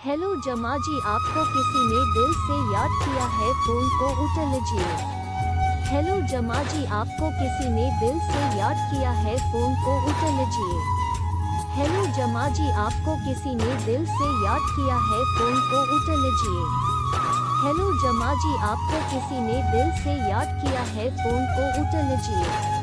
Hello जमा जी, आपको किसी ने दिल से याद किया है, फोन को उठा लीजिए। हेलो जमा जी, आपको किसी ने दिल से याद किया है, फोन को उठा लीजिए। हेलो जमा जी, आपको किसी ने दिल से याद किया है, फोन को उठा लीजिए। हेलो जमा जी, आपको किसी ने दिल से याद किया है, फोन को उठा लीजिए।